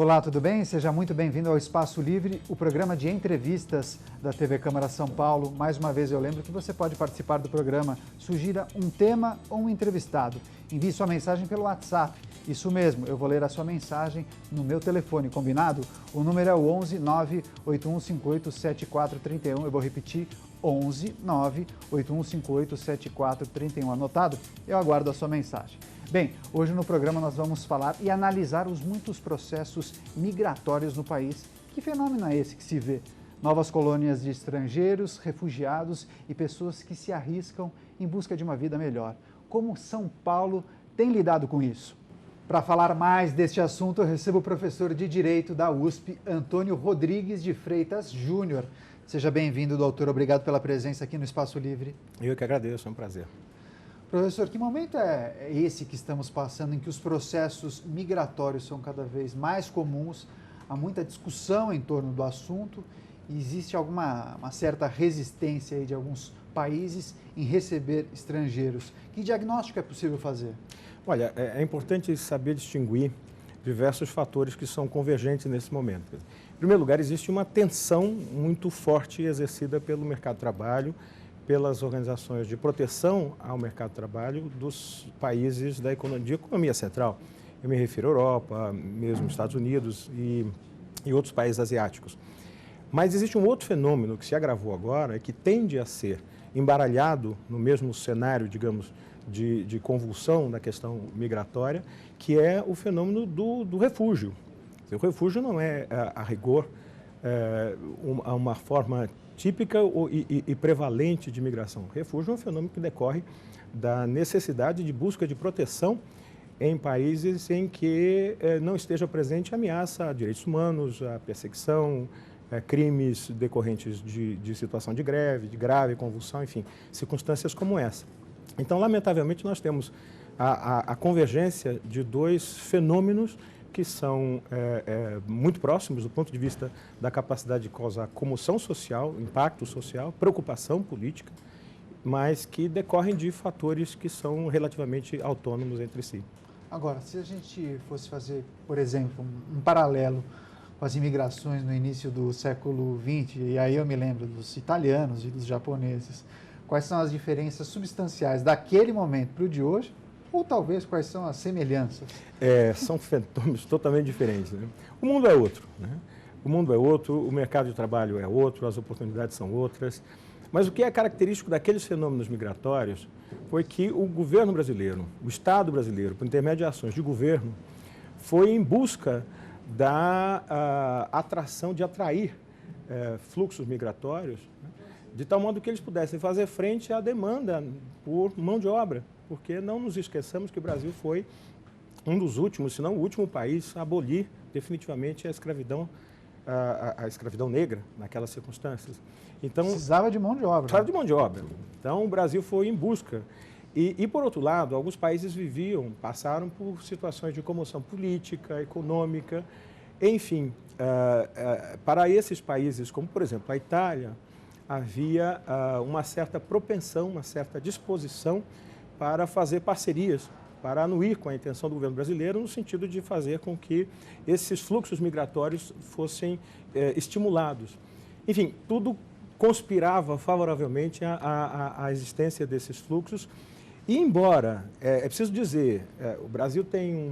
Olá, tudo bem? Seja muito bem-vindo ao Espaço Livre, o programa de entrevistas da TV Câmara São Paulo. Mais uma vez eu lembro que você pode participar do programa. Sugira um tema ou um entrevistado. Envie sua mensagem pelo WhatsApp. Isso mesmo, eu vou ler a sua mensagem no meu telefone, combinado? O número é o 11 98158 7431. Eu vou repetir, 11 98158 7431. Anotado? Eu aguardo a sua mensagem. Bem, hoje no programa nós vamos falar e analisar os muitos processos migratórios no país. Que fenômeno é esse que se vê? Novas colônias de estrangeiros, refugiados e pessoas que se arriscam em busca de uma vida melhor. Como São Paulo tem lidado com isso? Para falar mais deste assunto, eu recebo o professor de Direito da USP, Antônio Rodrigues de Freitas Júnior. Seja bem-vindo, doutor. Obrigado pela presença aqui no Espaço Livre. Eu que agradeço, é um prazer. Professor, que momento é esse que estamos passando em que os processos migratórios são cada vez mais comuns, há muita discussão em torno do assunto e existe uma certa resistência aí de alguns países em receber estrangeiros? Que diagnóstico é possível fazer? Olha, é importante saber distinguir diversos fatores que são convergentes nesse momento. Em primeiro lugar, existe uma tensão muito forte exercida pelo mercado de trabalho, pelas organizações de proteção ao mercado de trabalho dos países de economia central. Eu me refiro à Europa, mesmo Estados Unidos e outros países asiáticos. Mas existe um outro fenômeno que se agravou agora e que tende a ser embaralhado no mesmo cenário, digamos, de convulsão da questão migratória, que é o fenômeno do refúgio. O refúgio não é, a rigor, uma forma típica e prevalente de migração. O refúgio é um fenômeno que decorre da necessidade de busca de proteção em países em que não esteja presente ameaça a direitos humanos, a perseguição, crimes decorrentes de situação de grave convulsão, enfim, circunstâncias como essa. Então, lamentavelmente, nós temos a convergência de dois fenômenos que são muito próximos do ponto de vista da capacidade de causar comoção social, impacto social, preocupação política, mas que decorrem de fatores que são relativamente autônomos entre si. Agora, se a gente fosse fazer, por exemplo, um paralelo com as imigrações no início do século XX, e aí eu me lembro dos italianos e dos japoneses, quais são as diferenças substanciais daquele momento para o de hoje? Ou talvez quais são as semelhanças? São fenômenos totalmente diferentes, né? O mundo é outro, né? O mundo é outro, o mercado de trabalho é outro, as oportunidades são outras. Mas o que é característico daqueles fenômenos migratórios foi que o governo brasileiro, o Estado brasileiro, por intermédio de ações de governo, foi em busca da atração, de atrair fluxos migratórios, né? De tal modo que eles pudessem fazer frente à demanda por mão de obra. Porque não nos esqueçamos que o Brasil foi um dos últimos, se não o último país a abolir definitivamente a escravidão negra naquelas circunstâncias. Então, precisava de mão de obra. Precisava de mão de obra. Então, o Brasil foi em busca. E, por outro lado, alguns países passaram por situações de comoção política, econômica, enfim. Para esses países, como, por exemplo, a Itália, havia uma certa propensão, uma certa disposição para fazer parcerias, para anuir com a intenção do governo brasileiro, no sentido de fazer com que esses fluxos migratórios fossem estimulados. Enfim, tudo conspirava favoravelmente à existência desses fluxos. E embora, é preciso dizer, o Brasil tem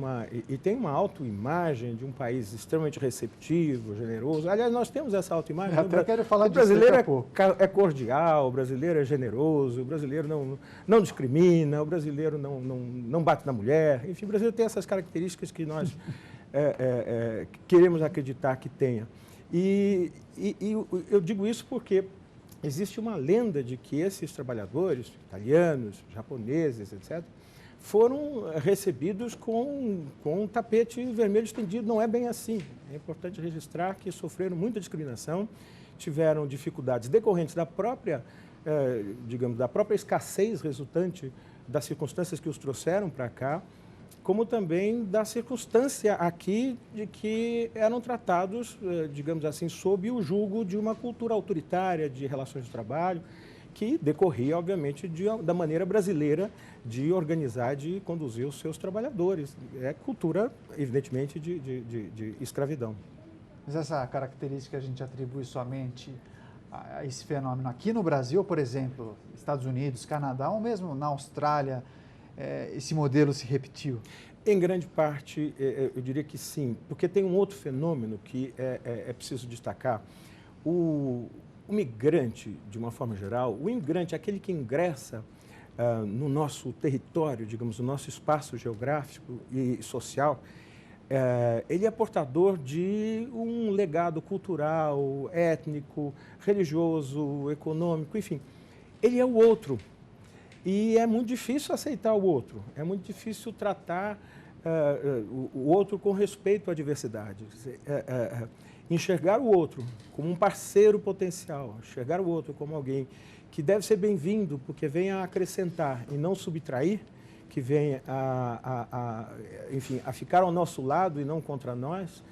uma autoimagem de um país extremamente receptivo, generoso. Aliás, nós temos essa autoimagem. Eu quero falar disso daqui a pouco. O brasileiro é cordial, o brasileiro é generoso, o brasileiro não discrimina, o brasileiro não bate na mulher. Enfim, o brasileiro tem essas características que nós queremos acreditar que tenha. E eu digo isso porque existe uma lenda de que esses trabalhadores, italianos, japoneses, etc., foram recebidos com um tapete vermelho estendido. Não é bem assim. É importante registrar que sofreram muita discriminação, tiveram dificuldades decorrentes da própria, da própria escassez resultante das circunstâncias que os trouxeram para cá, como também da circunstância aqui de que eram tratados, digamos assim, sob o jugo de uma cultura autoritária de relações de trabalho, que decorria, obviamente, da maneira brasileira de organizar, de conduzir os seus trabalhadores. É cultura, evidentemente, de escravidão. Mas essa característica a gente atribui somente a esse fenômeno aqui no Brasil, por exemplo, Estados Unidos, Canadá, ou mesmo na Austrália, esse modelo se repetiu? Em grande parte, eu diria que sim, porque tem um outro fenômeno que é preciso destacar. O migrante, de uma forma geral, o imigrante é aquele que ingressa no nosso território, digamos, no nosso espaço geográfico e social, ele é portador de um legado cultural, étnico, religioso, econômico, enfim. Ele é o outro. E é muito difícil aceitar o outro, é muito difícil tratar o outro com respeito à diversidade. Enxergar o outro como um parceiro potencial, enxergar o outro como alguém que deve ser bem-vindo, porque vem a acrescentar e não subtrair, que vem enfim, a ficar ao nosso lado e não contra nós,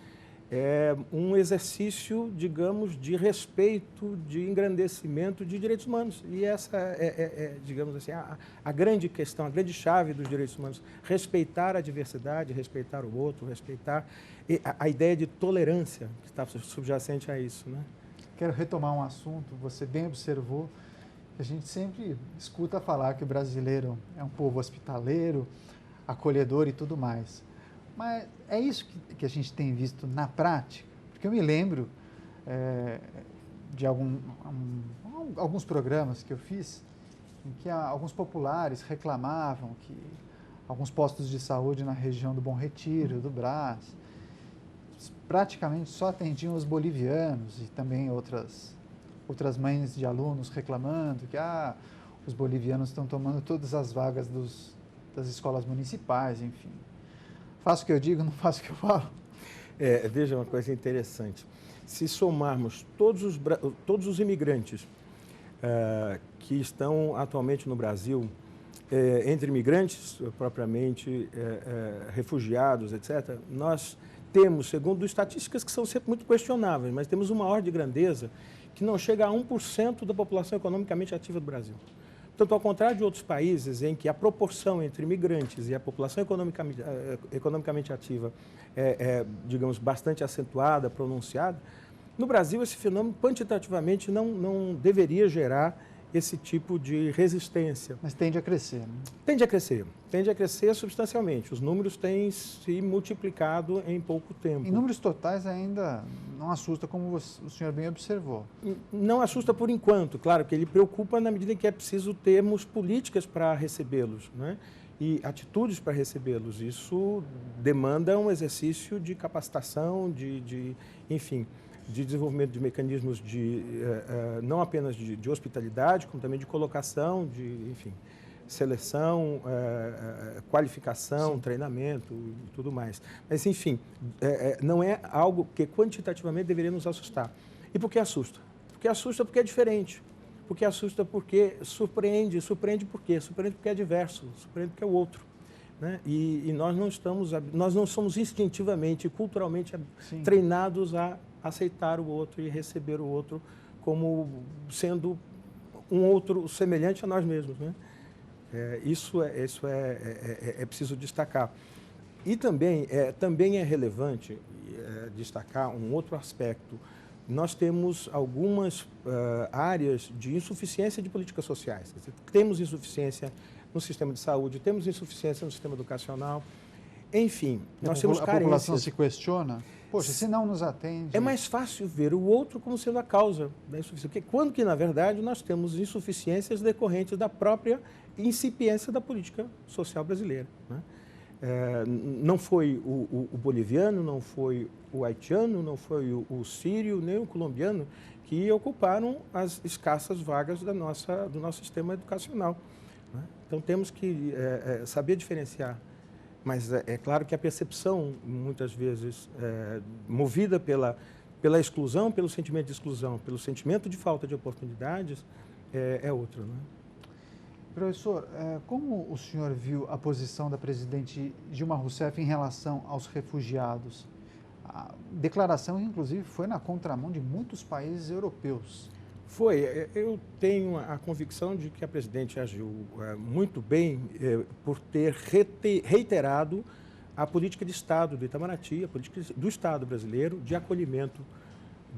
é um exercício, digamos, de respeito, de engrandecimento de direitos humanos. E essa digamos assim, a grande questão, a grande chave dos direitos humanos. Respeitar a diversidade, respeitar o outro, respeitar a ideia de tolerância que está subjacente a isso, né? Quero retomar um assunto, você bem observou, que a gente sempre escuta falar que o brasileiro é um povo hospitaleiro, acolhedor e tudo mais. Mas é isso que a gente tem visto na prática? Porque eu me lembro de alguns programas que eu fiz em que alguns populares reclamavam que alguns postos de saúde na região do Bom Retiro, do Brás, praticamente só atendiam os bolivianos e também outras mães de alunos reclamando que os bolivianos estão tomando todas as vagas das escolas municipais, enfim. Faço o que eu digo, não faço o que eu falo. Veja uma coisa interessante. Se somarmos todos os imigrantes que estão atualmente no Brasil, entre imigrantes propriamente, refugiados, etc., nós temos, segundo estatísticas que são sempre muito questionáveis, mas temos uma ordem de grandeza que não chega a 1% da população economicamente ativa do Brasil. Portanto, ao contrário de outros países em que a proporção entre imigrantes e a população economicamente ativa digamos, bastante acentuada, pronunciada, no Brasil esse fenômeno quantitativamente não deveria gerar esse tipo de resistência. Mas tende a crescer, né? Tende a crescer substancialmente. Os números têm se multiplicado em pouco tempo. Em números totais ainda não assusta, como o senhor bem observou. Não assusta por enquanto, claro que ele preocupa na medida em que é preciso termos políticas para recebê-los, né? E atitudes para recebê-los. Isso demanda um exercício de capacitação, enfim, de desenvolvimento de mecanismos não apenas de hospitalidade, como também de colocação, enfim, seleção, qualificação, sim, treinamento e tudo mais. Mas, enfim, não é algo que quantitativamente deveria nos assustar. E por que assusta? Porque assusta porque é diferente. Porque assusta porque surpreende. Surpreende por quê? Surpreende porque é diverso, surpreende porque é o outro. Né? E nós não somos instintivamente, culturalmente, sim, treinados a aceitar o outro e receber o outro como sendo um outro semelhante a nós mesmos, né? Isso é preciso destacar. E também é relevante destacar um outro aspecto. Nós temos algumas áreas de insuficiência de políticas sociais. Temos insuficiência no sistema de saúde, temos insuficiência no sistema educacional. Enfim, nós temos carências. A população se questiona? Poxa, se não nos atende... É mais fácil ver o outro como sendo a causa da insuficiência. Porque quando que, na verdade, nós temos insuficiências decorrentes da própria incipiência da política social brasileira, né? Não foi o boliviano, não foi o haitiano, não foi o sírio, nem o colombiano que ocuparam as escassas vagas do nosso sistema educacional, né? Então, temos que saber diferenciar. Mas é claro que a percepção, muitas vezes, movida pela exclusão, pelo sentimento de exclusão, pelo sentimento de falta de oportunidades, é outra, né? Professor, como o senhor viu a posição da presidente Dilma Rousseff em relação aos refugiados? A declaração, inclusive, foi na contramão de muitos países europeus. Foi. Eu tenho a convicção de que a presidente agiu muito bem por ter reiterado a política de Estado do Itamaraty, a política do Estado brasileiro de acolhimento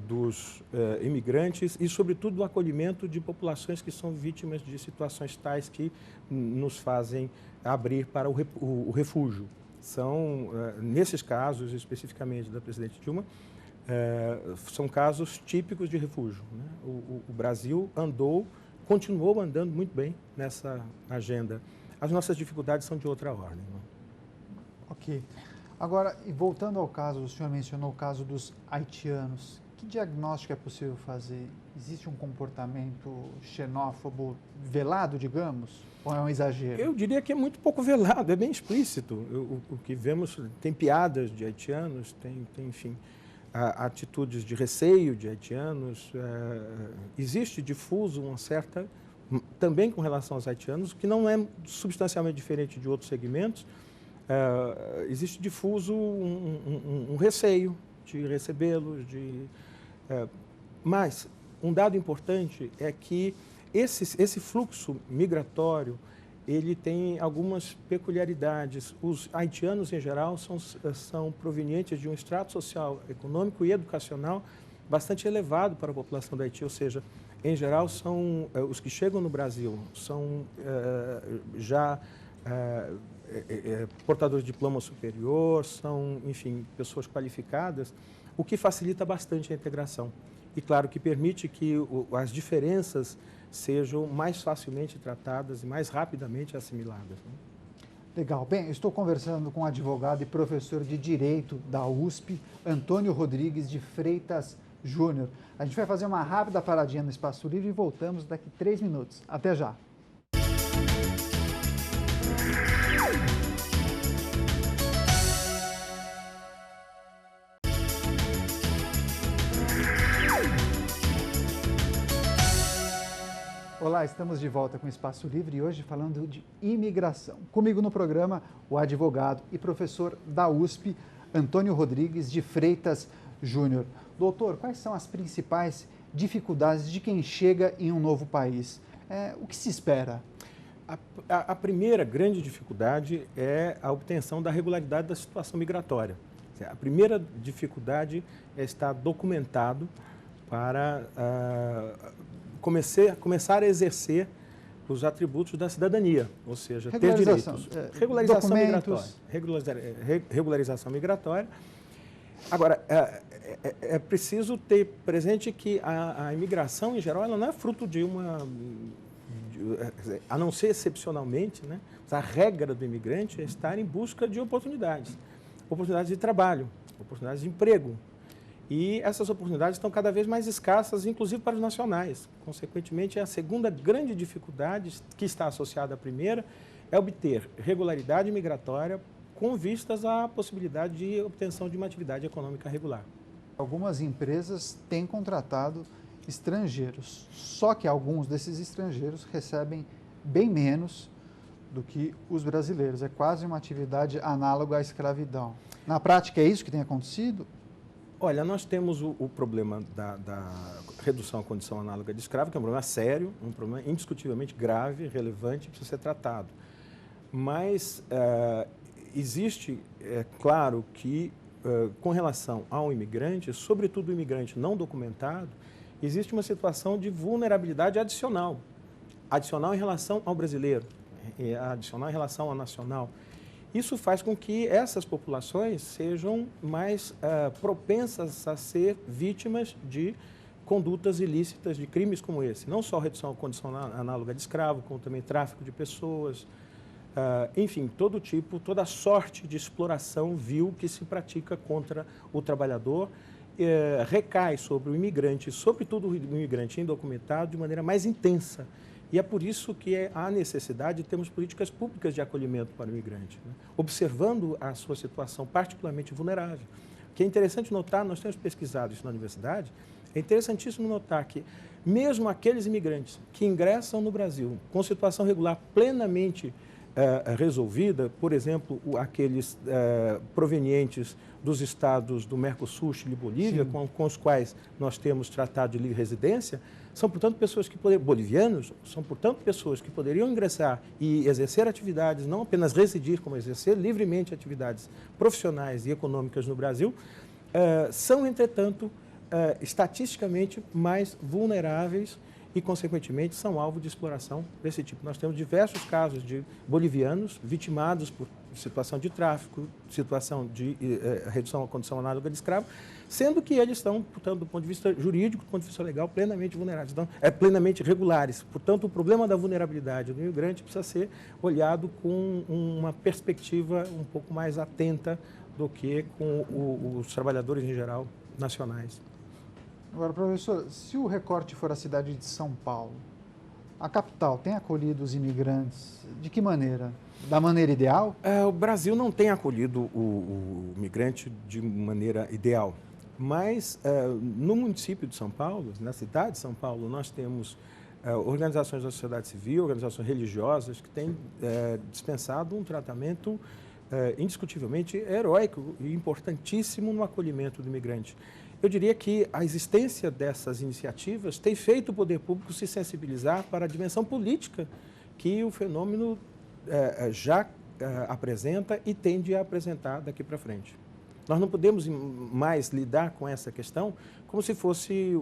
dos imigrantes e, sobretudo, do acolhimento de populações que são vítimas de situações tais que nos fazem abrir para o refúgio. São, nesses casos, especificamente da presidente Dilma, são casos típicos de refúgio, né? O Brasil continuou andando muito bem nessa agenda. As nossas dificuldades são de outra ordem. Né? Ok. Agora, e voltando ao caso, o senhor mencionou o caso dos haitianos. Que diagnóstico é possível fazer? Existe um comportamento xenófobo velado, digamos? Ou é um exagero? Eu diria que é muito pouco velado, é bem explícito. O que vemos, tem piadas de haitianos, tem enfim, atitudes de receio de haitianos. Existe difuso uma certa, também com relação aos haitianos, que não é substancialmente diferente de outros segmentos, existe difuso um receio de recebê-los, mas um dado importante é que esse fluxo migratório ele tem algumas peculiaridades. Os haitianos, em geral, são provenientes de um extrato social, econômico e educacional bastante elevado para a população do Haiti, ou seja, em geral, são os que chegam no Brasil são já portadores de diploma superior, são, enfim, pessoas qualificadas, o que facilita bastante a integração. E, claro, que permite que as diferenças sejam mais facilmente tratadas e mais rapidamente assimiladas. Né? Legal. Bem, eu estou conversando com o advogado e professor de Direito da USP, Antônio Rodrigues de Freitas Júnior. A gente vai fazer uma rápida paradinha no Espaço Livre e voltamos daqui 3 minutos. Até já. Olá, estamos de volta com o Espaço Livre e hoje falando de imigração. Comigo no programa, o advogado e professor da USP, Antônio Rodrigues de Freitas Júnior. Doutor, quais são as principais dificuldades de quem chega em um novo país? O que se espera? A primeira grande dificuldade é a obtenção da regularidade da situação migratória. A primeira dificuldade é estar documentado para começar a exercer os atributos da cidadania, ou seja, ter direitos. Regularização migratória. Regularização migratória. Agora, é preciso ter presente que a imigração, em geral, ela não é fruto de a não ser excepcionalmente, né? A regra do imigrante é estar em busca de oportunidades. Oportunidades de trabalho, oportunidades de emprego. E essas oportunidades estão cada vez mais escassas, inclusive para os nacionais. Consequentemente, a segunda grande dificuldade, que está associada à primeira, é obter regularidade migratória com vistas à possibilidade de obtenção de uma atividade econômica regular. Algumas empresas têm contratado estrangeiros, só que alguns desses estrangeiros recebem bem menos do que os brasileiros. É quase uma atividade análoga à escravidão. Na prática, é isso que tem acontecido? Olha, nós temos o problema da redução à condição análoga de escravo, que é um problema sério, um problema indiscutivelmente grave, relevante, precisa ser tratado. Mas existe, claro, que com relação ao imigrante, sobretudo o imigrante não documentado, existe uma situação de vulnerabilidade adicional em relação ao brasileiro, adicional em relação ao nacional. Isso faz com que essas populações sejam mais propensas a ser vítimas de condutas ilícitas, de crimes como esse. Não só redução à condição análoga de escravo, como também tráfico de pessoas, enfim, toda sorte de exploração vil que se pratica contra o trabalhador, recai sobre o imigrante, sobretudo o imigrante indocumentado, de maneira mais intensa. E é por isso que há necessidade de termos políticas públicas de acolhimento para o imigrante, né? Observando a sua situação particularmente vulnerável. O que é interessante notar, nós temos pesquisado isso na universidade, é interessantíssimo notar que mesmo aqueles imigrantes que ingressam no Brasil com situação regular plenamente resolvida, por exemplo, aqueles provenientes dos estados do Mercosul, Chile e Bolívia, com os quais nós temos tratado de livre residência, são, portanto, pessoas que bolivianos, são, portanto, pessoas que poderiam ingressar e exercer atividades, não apenas residir, como exercer livremente atividades profissionais e econômicas no Brasil, são, entretanto, estatisticamente mais vulneráveis e, consequentemente, são alvo de exploração desse tipo. Nós temos diversos casos de bolivianos vitimados por situação de tráfico, situação de redução à condição análoga de escravo, sendo que eles estão, portanto, do ponto de vista jurídico, do ponto de vista legal, plenamente vulneráveis, então, plenamente regulares. Portanto, o problema da vulnerabilidade do imigrante precisa ser olhado com uma perspectiva um pouco mais atenta do que com os trabalhadores, em geral, nacionais. Agora, professor, se o recorte for a cidade de São Paulo, a capital tem acolhido os imigrantes de que maneira? Da maneira ideal? O Brasil não tem acolhido o migrante de maneira ideal, mas no município de São Paulo, na cidade de São Paulo, nós temos organizações da sociedade civil, organizações religiosas que têm dispensado um tratamento indiscutivelmente heróico e importantíssimo no acolhimento do imigrante. Eu diria que a existência dessas iniciativas tem feito o poder público se sensibilizar para a dimensão política que o fenômeno já apresenta e tende a apresentar daqui para frente. Nós não podemos mais lidar com essa questão como se fosse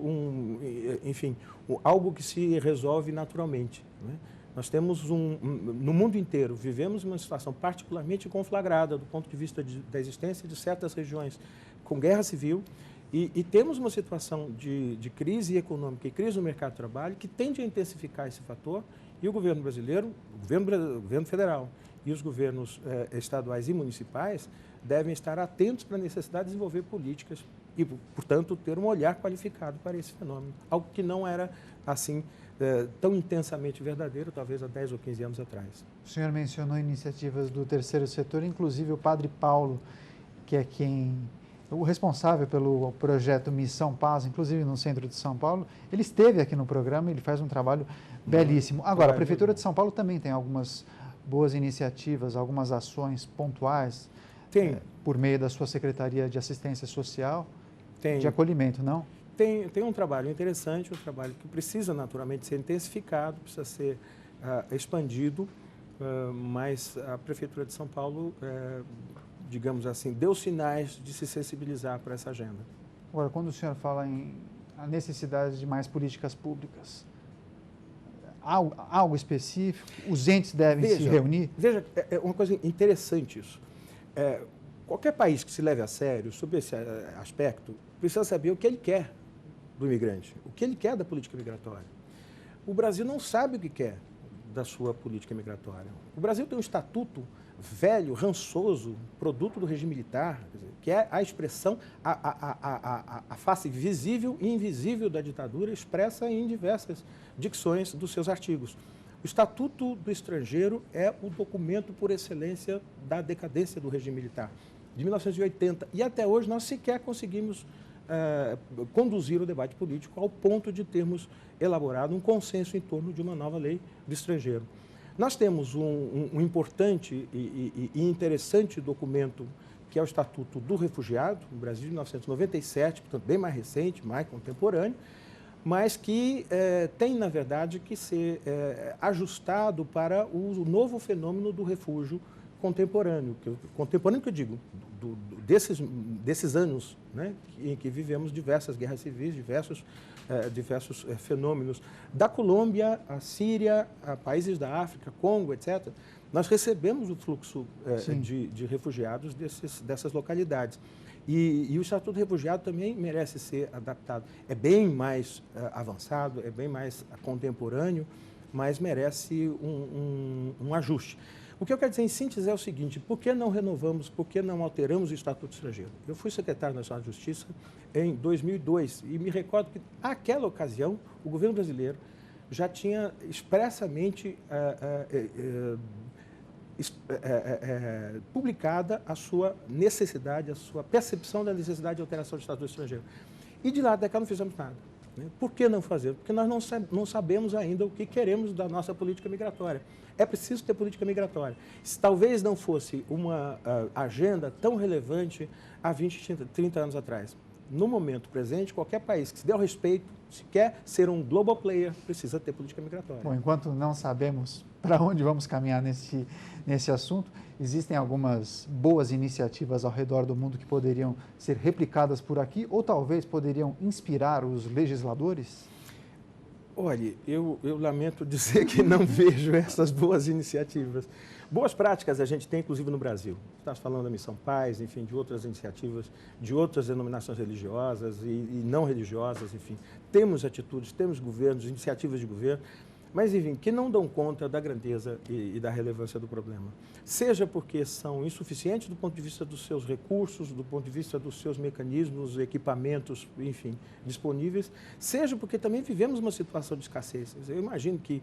algo que se resolve naturalmente, né? Nós temos no mundo inteiro, vivemos uma situação particularmente conflagrada do ponto de vista da existência de certas regiões com guerra civil e temos uma situação de crise econômica e crise no mercado de trabalho que tende a intensificar esse fator e o governo brasileiro, o governo federal e os governos estaduais e municipais devem estar atentos para a necessidade de desenvolver políticas e, portanto, ter um olhar qualificado para esse fenômeno, algo que não era assim tão intensamente verdadeiro, talvez há 10 ou 15 anos atrás. O senhor mencionou iniciativas do terceiro setor, inclusive o Padre Paulo, que é o responsável pelo projeto Missão Paz, inclusive no centro de São Paulo, ele esteve aqui no programa, ele faz um trabalho belíssimo. Agora, a Prefeitura de São Paulo também tem algumas boas iniciativas, algumas ações pontuais, por meio da sua Secretaria de Assistência Social, de acolhimento, não? Tem um trabalho interessante, um trabalho que precisa naturalmente ser intensificado, precisa ser expandido, mas a Prefeitura de São Paulo, digamos assim, deu sinais de se sensibilizar para essa agenda. Agora, quando o senhor fala em a necessidade de mais políticas públicas, algo específico? Os entes devem se reunir? Veja, é uma coisa interessante isso. Qualquer país que se leve a sério sobre esse aspecto precisa saber o que ele quer do imigrante, o que ele quer da política migratória. O Brasil não sabe o que quer da sua política migratória. O Brasil tem um estatuto velho, rançoso, produto do regime militar, quer dizer, que é a expressão, a face visível e invisível da ditadura expressa em diversas dicções dos seus artigos. O Estatuto do Estrangeiro é o documento por excelência da decadência do regime militar, de 1980. E até hoje nós sequer conseguimos conduzir o debate político ao ponto de termos elaborado um consenso em torno de uma nova lei do estrangeiro. Nós temos um importante e interessante documento que é o Estatuto do Refugiado, no Brasil de 1997, portanto bem mais recente, mais contemporâneo, mas que tem, na verdade, que ser ajustado para o novo fenômeno do refúgio contemporâneo. Contemporâneo que eu digo, desses anos, né, em que vivemos diversas guerras civis, diversos fenômenos. Da Colômbia, a Síria, a países da África, Congo, etc., nós recebemos o fluxo de refugiados dessas localidades. E o Estatuto do Refugiado também merece ser adaptado. É bem mais avançado, é bem mais contemporâneo, mas merece um ajuste. O que eu quero dizer em síntese é o seguinte: por que não renovamos, por que não alteramos o Estatuto Estrangeiro? Eu fui secretário nacional de Justiça em 2002 e me recordo que, naquela ocasião, o governo brasileiro já tinha expressamente publicada a sua necessidade, a sua percepção da necessidade de alteração do Estatuto Estrangeiro. E de lá até cá não fizemos nada. Né? Por que não fazer? Porque nós não sabemos ainda o que queremos da nossa política migratória. É preciso ter política migratória. Se talvez não fosse uma agenda tão relevante há 20, 30 anos atrás. No momento presente, qualquer país que se dê ao respeito, se quer ser um global player, precisa ter política migratória. Bom, enquanto não sabemos para onde vamos caminhar nesse assunto, existem algumas boas iniciativas ao redor do mundo que poderiam ser replicadas por aqui ou talvez poderiam inspirar os legisladores? Olha, eu lamento dizer que não vejo essas boas iniciativas. Boas práticas a gente tem, inclusive, no Brasil. Estás falando da Missão Paz, enfim, de outras iniciativas, de outras denominações religiosas e não religiosas, enfim. Temos atitudes, temos governos, iniciativas de governo, mas, enfim, que não dão conta da grandeza e da relevância do problema. Seja porque são insuficientes do ponto de vista dos seus recursos, do ponto de vista dos seus mecanismos, equipamentos, enfim, disponíveis, seja porque também vivemos uma situação de escassez. Eu imagino que,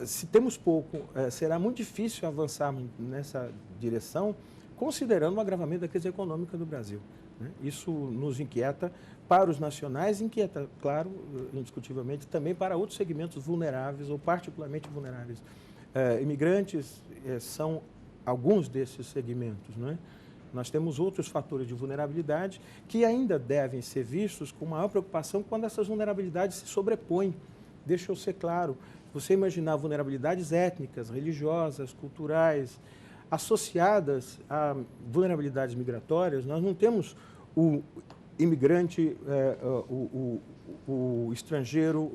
se temos pouco, será muito difícil avançarmos nessa direção, considerando o agravamento da crise econômica do Brasil. Né? Isso nos inquieta para os nacionais, inquieta, claro, indiscutivelmente, também para outros segmentos vulneráveis ou particularmente vulneráveis. Imigrantes são alguns desses segmentos, não é? Nós temos outros fatores de vulnerabilidade que ainda devem ser vistos com maior preocupação quando essas vulnerabilidades se sobrepõem. Deixa eu ser claro, você imaginar vulnerabilidades étnicas, religiosas, culturais, associadas a vulnerabilidades migratórias, nós não temos o imigrante, o estrangeiro,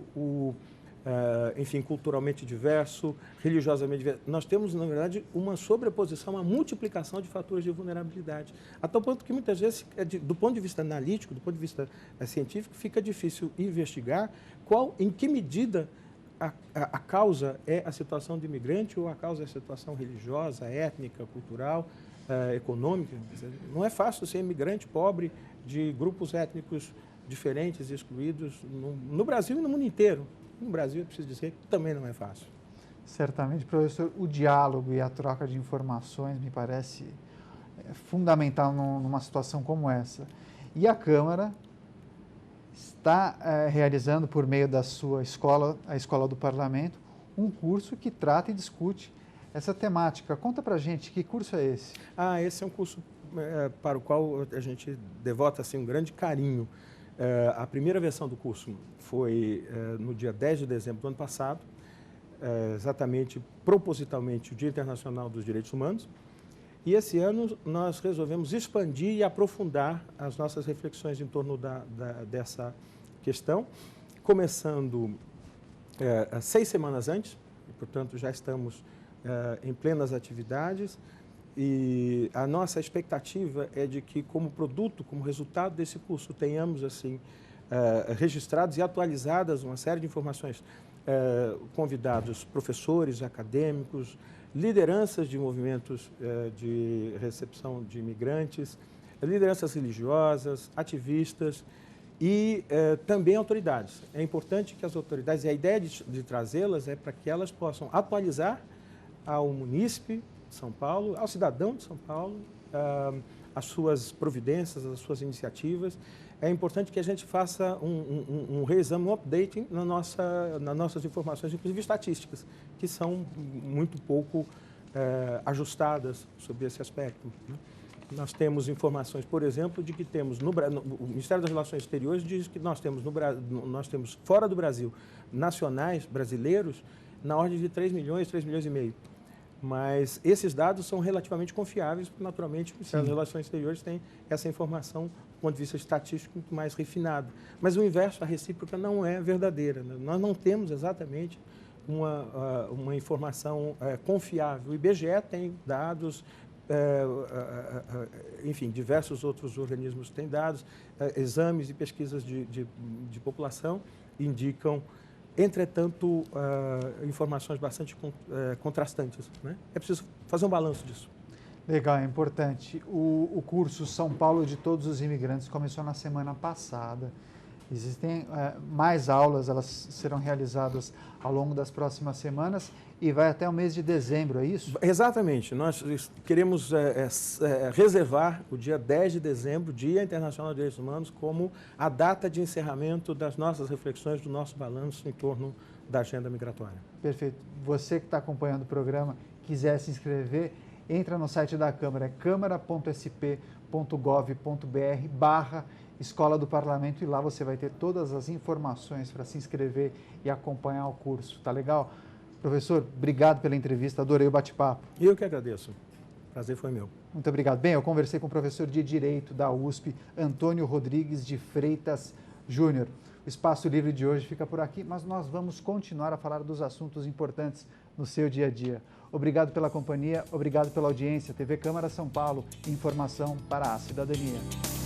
enfim, culturalmente diverso, religiosamente diverso. Nós temos, na verdade, uma sobreposição, uma multiplicação de fatores de vulnerabilidade. A tal ponto que, muitas vezes, do ponto de vista analítico, do ponto de vista científico, fica difícil investigar em que medida a causa é a situação do imigrante ou a causa é a situação religiosa, étnica, cultural, econômica. Não é fácil ser imigrante pobre de grupos étnicos diferentes e excluídos no Brasil e no mundo inteiro. No Brasil, é preciso dizer que também não é fácil. Certamente, professor, o diálogo e a troca de informações me parece fundamental numa situação como essa. E a Câmara está realizando, por meio da sua escola, a Escola do Parlamento, um curso que trata e discute essa temática. Conta pra gente, que curso é esse? Esse é um curso para o qual a gente devota assim, um grande carinho. A primeira versão do curso foi no dia 10 de dezembro do ano passado, exatamente, propositalmente, o Dia Internacional dos Direitos Humanos. E esse ano nós resolvemos expandir e aprofundar as nossas reflexões em torno dessa questão, começando 6 semanas antes, e, portanto, já estamos em plenas atividades, e a nossa expectativa é de que, como produto, como resultado desse curso, tenhamos assim registrados e atualizadas uma série de informações, convidados professores, acadêmicos, lideranças de movimentos de recepção de imigrantes, lideranças religiosas, ativistas e também autoridades. É importante que as autoridades, e a ideia de trazê-las é para que elas possam atualizar ao munícipe de São Paulo, ao cidadão de São Paulo, as suas providências, as suas iniciativas. É importante que a gente faça um reexame, um updating nas nossas informações, inclusive estatísticas, que são muito pouco ajustadas sobre esse aspecto. Né? Nós temos informações, por exemplo, de que temos, o Ministério das Relações Exteriores diz que nós temos fora do Brasil, nacionais brasileiros, na ordem de 3 milhões, 3 milhões e meio. Mas esses dados são relativamente confiáveis, porque, naturalmente, o Ministério das Relações Exteriores tem essa informação, do ponto de vista estatístico, muito mais refinado. Mas o inverso, a recíproca, não é verdadeira. Né? Nós não temos exatamente uma informação confiável. O IBGE tem dados, enfim, diversos outros organismos têm dados, exames e pesquisas de população indicam, entretanto, informações bastante contrastantes. Né? É preciso fazer um balanço disso. Legal, é importante. O curso São Paulo de Todos os Imigrantes começou na semana passada Existem mais aulas, elas serão realizadas ao longo das próximas semanas e vai até o mês de dezembro, é isso? Exatamente. Nós queremos reservar o dia 10 de dezembro, Dia Internacional de Direitos Humanos, como a data de encerramento das nossas reflexões, do nosso balanço em torno da agenda migratória. Perfeito. Você que está acompanhando o programa, quiser se inscrever, entra no site da Câmara, é câmara.sp.gov.br/Escola do Parlamento, e lá você vai ter todas as informações para se inscrever e acompanhar o curso. Tá legal? Professor, obrigado pela entrevista, adorei o bate-papo. Eu que agradeço. O prazer foi meu. Muito obrigado. Bem, eu conversei com o professor de Direito da USP, Antônio Rodrigues de Freitas Júnior. O Espaço Livre de hoje fica por aqui, mas nós vamos continuar a falar dos assuntos importantes no seu dia a dia. Obrigado pela companhia, obrigado pela audiência. TV Câmara São Paulo, informação para a cidadania.